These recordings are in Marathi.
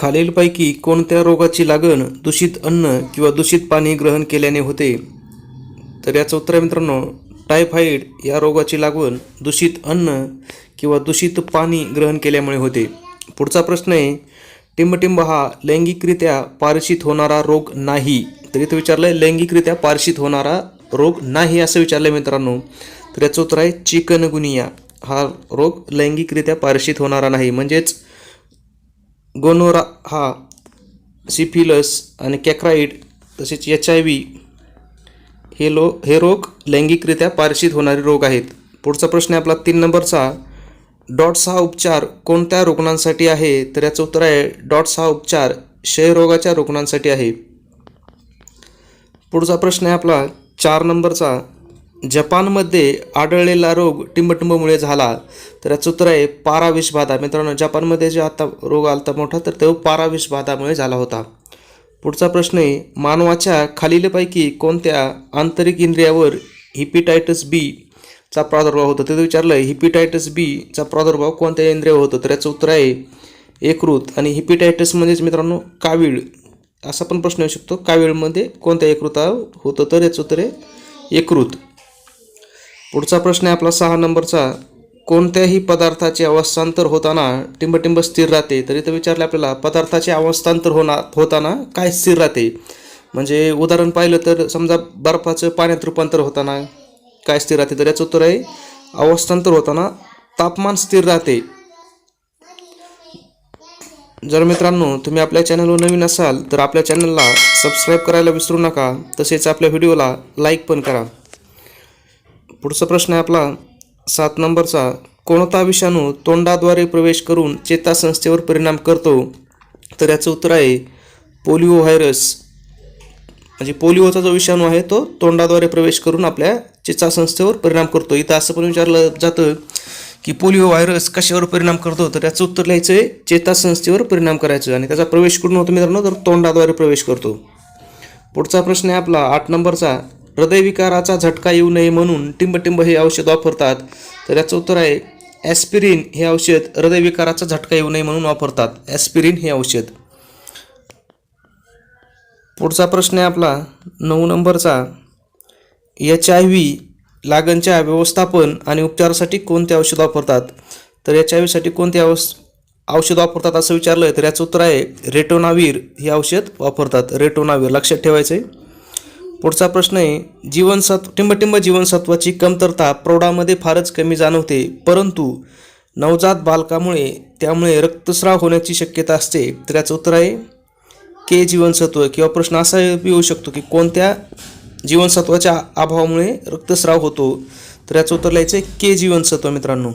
खालीलपैकी कोणत्या रोगाची लागण दूषित अन्न किंवा दूषित पाणी ग्रहण केल्याने होते? तर याचं उत्तर आहे मित्रांनो, टायफॉइड या रोगाची लागण दूषित अन्न किंवा दूषित पाणी ग्रहण केल्यामुळे होते. पुढचा प्रश्न आहे, टिंबटिंब हा लैंगिकरित्या पारशीत होणारा रोग नाही. तर इथं विचारलंय लैंगिकरित्या पारशीत होणारा रोग नाही असं विचारलंय मित्रांनो. तर याचं उत्तर आहे चिकनगुनिया हा रोग लैंगिकरित्या पारशीत होणारा नाही. म्हणजेच गोनोरा हा, सिफिलस आणि कॅक्राइड तसेच HIV हे रोग लैंगिकरित्या पारशीत होणारे रोग आहेत. पुढचा प्रश्न आहे आपला 3 नंबरचा, डॉट्स हा उपचार कोणत्या रुग्णांसाठी आहे? तर याचं उत्तर आहे डॉट्स हा उपचार क्षयरोगाच्या रुग्णांसाठी आहे. पुढचा प्रश्न आहे आपला 4 नंबरचा, जपानमध्ये आढळलेला रोग टिंबटिंबमुळे झाला. तर याचं उत्तर आहे पारा विषबाधा. मित्रांनो, जपानमध्ये जे आता रोग आलता मोठा तर तो पारा विषबाधामुळे झाला होता. पुढचा प्रश्न आहे, मानवाच्या खालीलपैकी कोणत्या आंतरिक इंद्रियावर हिपॅटायटिस बी चा प्रादुर्भाव होतो? ते विचारलं आहे हिपॅटायटिस बी चा प्रादुर्भाव कोणत्या इंद्रियावर होतो? तर याचं उत्तर आहे यकृत. आणि हिपॅटायटिस म्हणजेच मित्रांनो कावीळ, असा पण प्रश्न येऊ शकतो, कावीळमध्ये कोणत्या यकृतावर होतं? तर याचं उत्तर आहे यकृत. पुढचा प्रश्न आहे आपला 6 नंबरचा, कोणत्याही पदार्थाचे अवस्थांतर होताना टिंबटिंब स्थिर राहते? तर इथं विचारलं आपल्याला पदार्थाचे अवस्थांतर होताना काय स्थिर राहते? म्हणजे उदाहरण पाहिलं तर समजा बर्फाचं पाण्यात रूपांतर होताना काय स्थिर राहते? तर याचं उत्तर आहे अवस्थांतर होताना तापमान स्थिर राहते. जर मित्रांनो तुम्ही आपल्या चॅनलवर नवीन असाल तर आपल्या चॅनलला सबस्क्राईब करायला विसरू नका. तसेच आपल्या व्हिडिओला लाईक पण करा. पुढचा प्रश्न आहे आपला 7 नंबरचा, कोणता विषाणू तोंडाद्वारे प्रवेश करून चेतासंस्थेवर परिणाम करतो? तर याचं उत्तर आहे पोलिओ व्हायरस. म्हणजे पोलिओचा जो विषाणू आहे तो तोंडाद्वारे प्रवेश करून आपल्या चेतासंस्थेवर परिणाम करतो. इथं असं पण विचारलं जातं की पोलिओ व्हायरस कशावर परिणाम करतो? तर याचं उत्तर लिहायचं आहे चेतासंस्थेवर परिणाम करायचं. आणि त्याचा प्रवेश कुठून होतो मित्रांनो? तर तोंडाद्वारे प्रवेश करतो. पुढचा प्रश्न आहे आपला 8 नंबरचा, हृदयविकाराचा झटका येऊ नये म्हणून टिंबटिंब हे औषध वापरतात. तर याचं उत्तर आहे ॲस्पिरिन हे औषध हृदयविकाराचा झटका येऊ नये म्हणून वापरतात. ॲस्पिरिन हे औषध. पुढचा प्रश्न आहे आपला 9 नंबरचा, HIV लागणच्या व्यवस्थापन आणि उपचारासाठी कोणते औषध वापरतात? तर HIV साठी कोणते औषध वापरतात असं विचारलं तर याचं उत्तर आहे रेटोनावीर हे औषध वापरतात. रेटोनावीर लक्षात ठेवायचं आहे. पुढचा प्रश्न आहे, टिंबटिंब जीवनसत्वाची कमतरता प्रौढामध्ये फारच कमी जाणवते, परंतु नवजात बालकामुळे त्यामुळे रक्तस्राव होण्याची शक्यता असते. तर याचं उत्तर आहे के जीवनसत्व. किंवा प्रश्न असा येऊ शकतो की कोणत्या जीवनसत्वाच्या अभावामुळे रक्तस्राव होतो? तर याचं उत्तर लिहायचं आहे के जीवनसत्व मित्रांनो.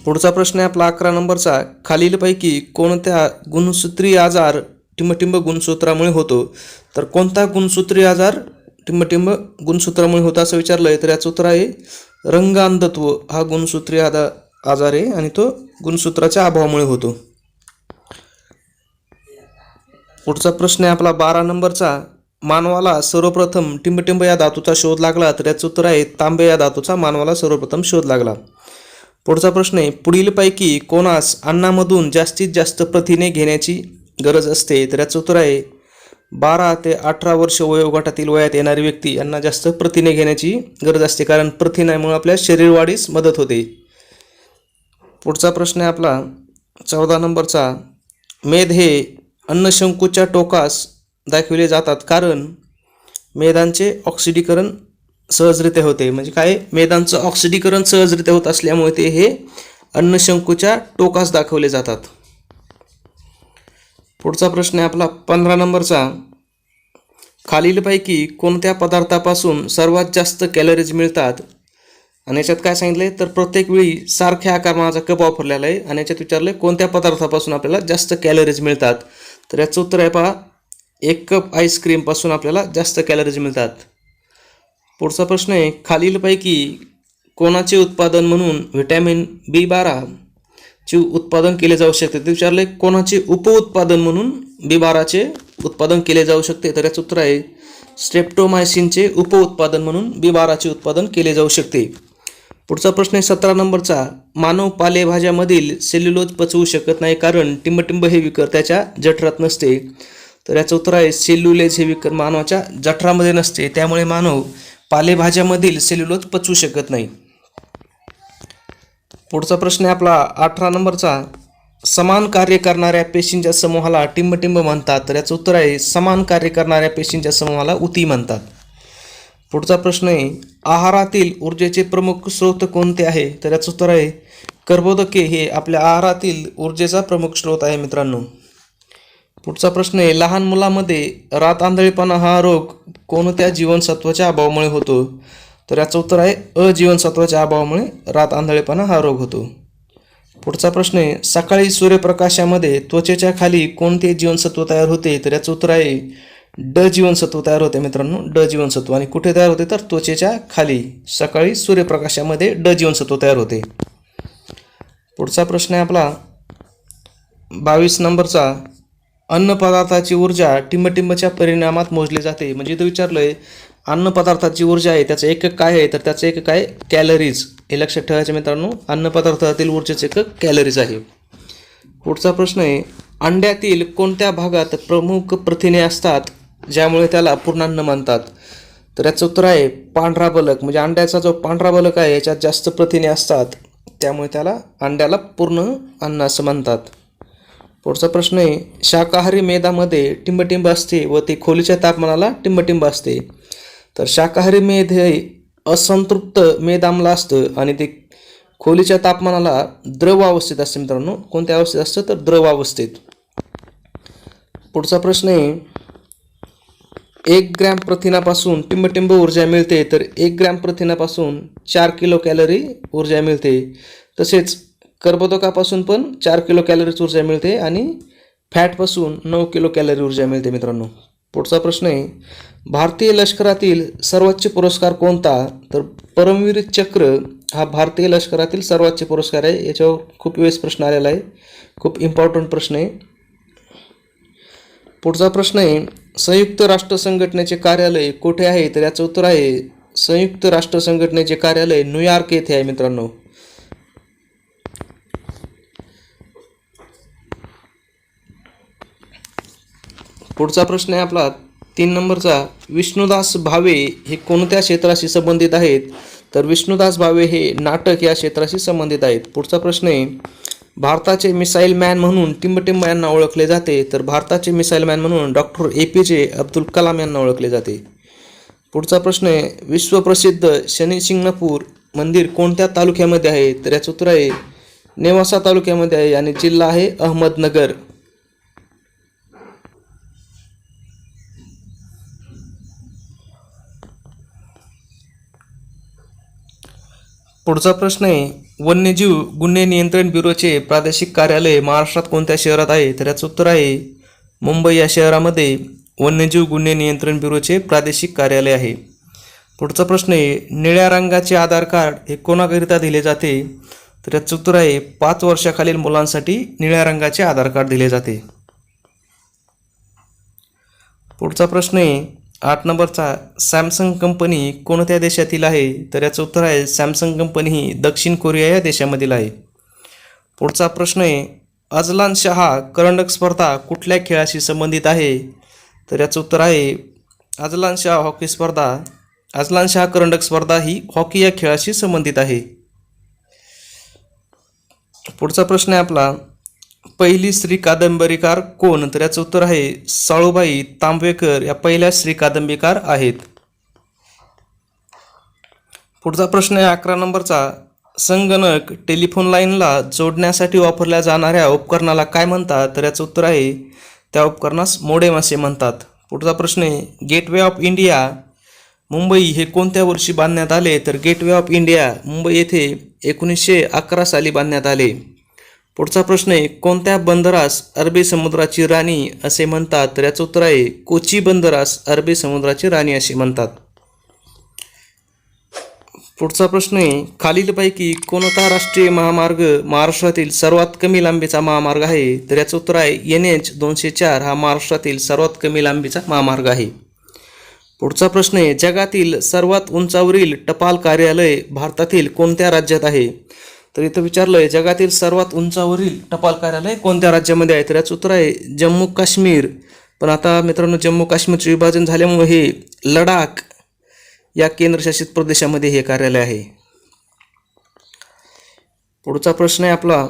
पुढचा प्रश्न आहे आपला 11 नंबरचा, खालीलपैकी कोणत्या गुणसूत्री आजार टिंबटिंब गुणसूत्रामुळे होतो? तर कोणता गुणसूत्री आजार टिंबटिंब गुणसूत्रामुळे होतो असं विचारलं आहे तर याचं उत्तर आहे रंगांधत्व हा गुणसूत्री आजार आहे आणि तो गुणसूत्राच्या अभावामुळे होतो. पुढचा प्रश्न आहे आपला 12 नंबरचा, मानवाला सर्वप्रथम टिंबटिंब या धातूचा शोध लागला. तर याचं उत्तर आहे तांबे या धातूचा मानवाला सर्वप्रथम शोध लागला. पुढचा प्रश्न आहे, पुढीलपैकी कोणास अन्नामधून जास्तीत जास्त प्रथिने घेण्याची गरज असते? तर याचं उत्तर आहे 12 ते 18 वर्ष वयोगटातील वयात येणारी व्यक्ती यांना जास्त प्रथिने घेण्याची गरज असते, कारण प्रथिनामुळे आपल्या शरीर वाढीस मदत होते. पुढचा प्रश्न आहे आपला 14 नंबरचा, मेद हे अन्नशंकूच्या टोकास दाखविले जातात कारण मेदांचे ऑक्सिडीकरण सहजरित्या होते. म्हणजे काय, मेदांचं ऑक्सिडीकरण सहजरित्या होत असल्यामुळे ते हे अन्नशंकूच्या टोकास दाखवले जातात. पुढचा प्रश्न आहे आपला 15 नंबरचा, खालीलपैकी कोणत्या पदार्थापासून सर्वात जास्त कॅलरीज मिळतात? आणि याच्यात काय सांगितलंय तर प्रत्येक वेळी सारख्या आकारमानाचा कप वापरलेला आहे आणि याच्यात विचारलंय कोणत्या पदार्थापासून आपल्याला जास्त कॅलरीज मिळतात? तर याचं उत्तर आहे पहा 1 कप आईस्क्रीमपासून आपल्याला जास्त कॅलरीज मिळतात. पुढचा प्रश्न आहे, खालीलपैकी कोणाचे उत्पादन म्हणून व्हिटॅमिन B12 चे उत्पादन केले जाऊ शकते? ते विचारले कोणाचे उपउत्पादन म्हणून B12चे उत्पादन केले जाऊ शकते? तर याचं उत्तर आहे स्ट्रेप्टोमायसिनचे उपउत्पादन म्हणून B12चे उत्पादन केले जाऊ शकते. पुढचा प्रश्न आहे 17 नंबरचा. मानव पालेभाज्यामधील सेल्युलोज पचवू शकत नाही कारण टिंबटिंब हे विकर त्याच्या जठरात नसते. तर याचं उत्तर आहे सेल्युलोज हे विकर मानवाच्या जठरामध्ये नसते, त्यामुळे मानव पालेभाज्यामधील सेल्युलोज पचवू शकत नाही. पुढचा प्रश्न आहे आपला 18 नंबरचा. समान कार्य करणाऱ्या पेशींच्या समूहाला टिंबटिंब म्हणतात. तर याचं उत्तर आहे समान कार्य करणाऱ्या पेशींच्या समूहाला उती म्हणतात. पुढचा प्रश्न आहे आहारातील ऊर्जेचे प्रमुख स्रोत कोणते आहे. तर याचं उत्तर आहे कर्बोदके हे आपल्या आहारातील ऊर्जेचा प्रमुख स्रोत आहे मित्रांनो. पुढचा प्रश्न आहे लहान मुलामध्ये रात आंधळेपणा हा रोग कोणत्या जीवनसत्वाच्या अभावामुळे होतो. तर याचं उत्तर आहे अजीवनसत्वाच्या अभावामुळे रात आंधळेपणा हा रोग होतो. पुढचा प्रश्न आहे सकाळी सूर्यप्रकाशामध्ये त्वचेच्या खाली कोणते जीवनसत्व तयार होते. तर याचं उत्तर आहे ड जीवनसत्व तयार होते मित्रांनो, ड जीवनसत्व. आणि कुठे तयार होते तर त्वचेच्या खाली सकाळी सूर्यप्रकाशामध्ये ड जीवनसत्व तयार होते. पुढचा प्रश्न आहे आपला 22 नंबरचा. अन्न पदार्थाची ऊर्जा टिंबटिंबच्या परिणामात मोजली जाते. म्हणजे इथं विचारलंय अन्न पदार्थाची ऊर्जा आहे त्याचं एकक काय आहे. तर त्याचं एकक आहे कॅलरीज. हे लक्षात ठेवायचं मित्रांनो, अन्न पदार्थातील ऊर्जेचे एकक कॅलरीज आहे. पुढचा प्रश्न आहे अंड्यातील कोणत्या भागात प्रमुख प्रथिने असतात ज्यामुळे त्याला पूर्णान्न म्हणतात. तर याचं उत्तर आहे पांढरा बलक. म्हणजे अंड्याचा जो पांढरा बलक आहे याच्यात जास्त प्रथिने असतात, त्यामुळे त्याला अंड्याला पूर्ण अन्न असं म्हणतात. पुढचा प्रश्न आहे शाकाहारी मेदामध्ये टिंबटिंब असते व ते खोलीच्या तापमानाला टिंबटिंब असते. तर शाकाहारी मेद हे असंतृप्त मेद आम्ल असतं आणि ते खोलीच्या तापमानाला द्रव अवस्थेत असते मित्रांनो. कोणत्या अवस्थेत असतं तर द्रव अवस्थेत. पुढचा प्रश्न आहे 1 ग्रॅम प्रथिनापासून टिंबटिंब ऊर्जा मिळते. तर 1 ग्रॅम प्रथिनापासून 4 किलो कॅलरी ऊर्जा मिळते. तसेच कर्बोदकापासून पण 4 किलो कॅलरीज ऊर्जा मिळते आणि फॅटपासून 9 किलो कॅलरी ऊर्जा मिळते मित्रांनो. पुढचा प्रश्न आहे भारतीय लष्करातील सर्वोच्च पुरस्कार कोणता. तर परमवीर चक्र हा भारतीय लष्करातील सर्वोच्च पुरस्कार आहे. याच्यावर खूप वेळेस प्रश्न आलेला आहे, खूप इम्पॉर्टंट प्रश्न आहे. पुढचा प्रश्न आहे संयुक्त राष्ट्र संघटनेचे कार्यालय कुठे आहे. तर याचं उत्तर आहे संयुक्त राष्ट्र संघटनेचे कार्यालय न्यूयॉर्क येथे आहे मित्रांनो. पुढचा प्रश्न आहे आपला 3 नंबरचा. विष्णुदास भावे हे कोणत्या क्षेत्राशी संबंधित आहेत. तर विष्णुदास भावे हे नाटक या क्षेत्राशी संबंधित आहेत. पुढचा प्रश्न आहे भारताचे मिसाईल मॅन म्हणून टिंबटिंब यांना ओळखले जाते. तर भारताचे मिसाईल मॅन म्हणून डॉक्टर APJ अब्दुल कलाम यांना ओळखले जाते. पुढचा प्रश्न आहे विश्वप्रसिद्ध शनी शिंगणापूर मंदिर कोणत्या तालुक्यामध्ये आहे. तर याचं उत्तर आहे नेवासा तालुक्यामध्ये आहे आणि जिल्हा आहे अहमदनगर. पुढचा प्रश्न आहे वन्यजीव गुन्हे नियंत्रण ब्युरोचे प्रादेशिक कार्यालय महाराष्ट्रात कोणत्या शहरात आहे. तर याचं उत्तर आहे मुंबई या शहरामध्ये वन्यजीव गुन्हे नियंत्रण ब्युरोचे प्रादेशिक कार्यालय आहे. पुढचा प्रश्न आहे निळ्या रंगाचे आधार कार्ड हे कोणाकरिता दिले जाते. तर याचं उत्तर आहे 5 वर्षाखालील मुलांसाठी निळ्या रंगाचे आधार कार्ड दिले जाते. पुढचा प्रश्न आहे 8 नंबरचा. सॅमसंग कंपनी कोणत्या देशातील आहे. तर याचं उत्तर आहे सॅमसंग कंपनी ही दक्षिण कोरिया या देशामधील आहे. पुढचा प्रश्न आहे अजलान शहा करंडक स्पर्धा कुठल्या खेळाशी संबंधित आहे. तर याचं उत्तर आहे अजलान शहा हॉकी स्पर्धा. अजलान शहा करंडक स्पर्धा ही हॉकी या खेळाशी संबंधित आहे. पुढचा प्रश्न आहे आपला पहिली स्त्री कादंबरीकार कोण. तर याचं उत्तर आहे साळूबाई तांबवेकर या पहिल्या स्त्री कादंबरीकार आहेत. पुढचा प्रश्न आहे 11 नंबरचा. संगणक टेलिफोन लाईनला जोडण्यासाठी वापरल्या जाणाऱ्या उपकरणाला काय म्हणतात. तर याचं उत्तर आहे त्या उपकरणास मोडेम असे म्हणतात. पुढचा प्रश्न आहे गेटवे ऑफ इंडिया मुंबई हे कोणत्या वर्षी बांधण्यात आले. तर गेटवे ऑफ इंडिया मुंबई येथे 1911 साली बांधण्यात आले. पुढचा प्रश्न आहे कोणत्या बंदरास अरबी समुद्राची राणी असे म्हणतात. तर याचं उत्तर आहे कोची बंदरास अरबी समुद्राची राणी असे म्हणतात. पुढचा प्रश्न आहे खालीलपैकी कोणता राष्ट्रीय महामार्ग महाराष्ट्रातील सर्वात कमी लांबीचा महामार्ग आहे. तर याचं उत्तर आहे NH 204 हा महाराष्ट्रातील सर्वात कमी लांबीचा महामार्ग आहे. पुढचा प्रश्न आहे, जगातील सर्वात उंचावरील टपाल कार्यालय भारतातील कोणत्या राज्यात आहे? तर इथं विचारलंय जगातील सर्वात उंचावरील टपाल कार्यालय कोणत्या राज्यामध्ये आहे? तर याचं उत्तर आहे जम्मू काश्मीर. पण आता मित्रांनो, जम्मू काश्मीरचे विभाजन झाल्यामुळे हे लडाख या केंद्रशासित प्रदेशामध्ये हे कार्यालय आहे. पुढचा प्रश्न आहे आपला,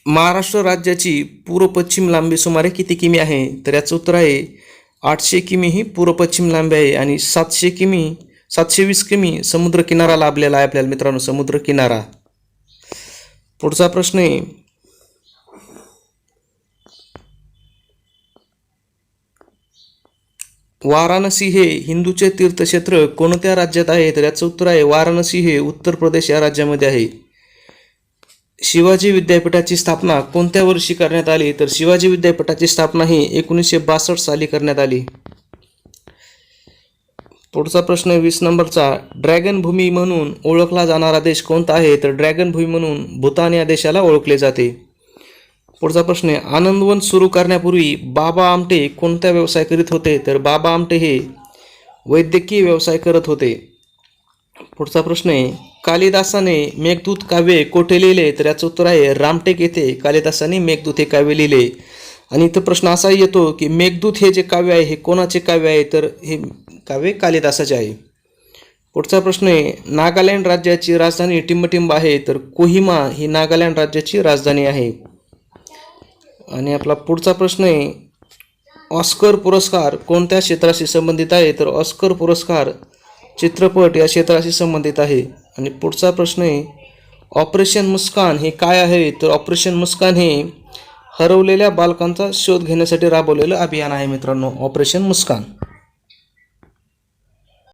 महाराष्ट्र राज्याची पूर्व पश्चिम लांबी सुमारे किती किमी आहे? तर याचं उत्तर आहे 800 किमी ही पूर्व पश्चिम लांबी आहे आणि 720 किमी समुद्र किनारा लाभलेला आहे आपल्याला मित्रांनो, समुद्र किनारा. पुढचा प्रश्न आहे, वाराणसी हे हिंदूचे तीर्थक्षेत्र कोणत्या राज्यात आहे? तर याचं उत्तर आहे वाराणसी हे उत्तर प्रदेश या राज्यामध्ये आहे. शिवाजी विद्यापीठाची स्थापना कोणत्या वर्षी करण्यात आली? तर शिवाजी विद्यापीठाची स्थापना ही 1962 साली करण्यात आली. पुढचा प्रश्न 20 नंबरचा, ड्रॅगन भूमी म्हणून ओळखला जाणारा देश कोणता आहे? तर ड्रॅगन भूमी म्हणून भूतान या देशाला ओळखले जाते. पुढचा प्रश्न आहे, आनंदवन सुरू करण्यापूर्वी बाबा आमटे कोणता व्यवसाय करीत होते? तर बाबा आमटे हे वैद्यकीय व्यवसाय करत होते. पुढचा प्रश्न आहे, कालिदासाने मेघदूत काव्य कोठे लिहिले? तर याचं उत्तर आहे रामटेक येथे कालिदासाने मेघदूत हे काव्य लिहिले. आणि इथं प्रश्न असा येतो की मेघदूत हे जे काव्य आहे हे कोणाचे काव्य आहे? तर हे काव्य कालिदासाचे आहे. पुढचा प्रश्न आहे, नागालँड राज्याची राजधानी टिंबटिंब आहे, तर कोहिमा ही नागालँड राज्याची राजधानी आहे. आणि आपला पुढचा प्रश्न आहे, ऑस्कर पुरस्कार कोणत्या क्षेत्राशी संबंधित आहे? तर ऑस्कर पुरस्कार चित्रपट या क्षेत्राशी संबंधित आहे. आणि पुढचा प्रश्न आहे, ऑपरेशन मुस्कान हे काय आहे? तर ऑपरेशन मुस्कान हे हरवलेल्या बालकांचा शोध घेण्यासाठी राबवलेलं अभियान आहे मित्रांनो, ऑपरेशन मुस्कान.